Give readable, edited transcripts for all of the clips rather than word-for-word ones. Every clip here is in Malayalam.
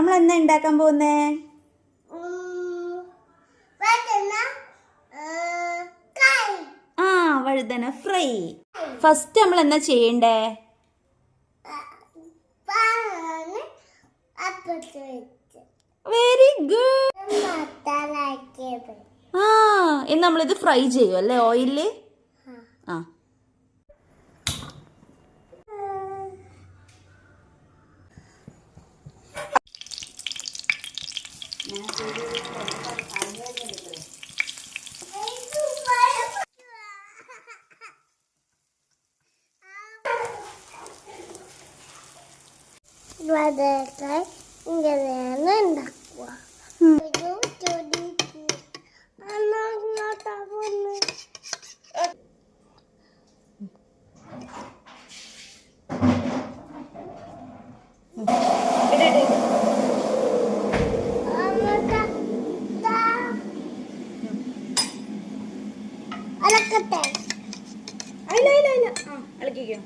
നമ്മൾ എന്നാ ഉണ്ടാക്കാൻ പോകുന്നേ? വഴുതന ഫ്രൈ. ഫസ്റ്റ് നമ്മൾ എന്നാ ചെയ്യണ്ടേ? Very good. ഇനി നമ്മളിത് ഫ്രൈ ചെയ്യും അല്ലേ ഓയിലില്? ആ ഇങ്ങനെയാണ് ഉണ്ടാക്കുക. അലക്കട്ടെ? ഇല്ല ഇളക്കിക്കോ.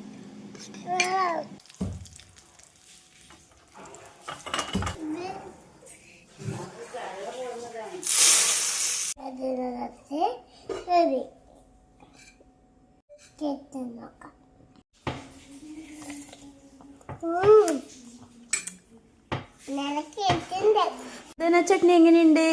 നോക്കാം. ചട്നി എങ്ങനെയുണ്ട്?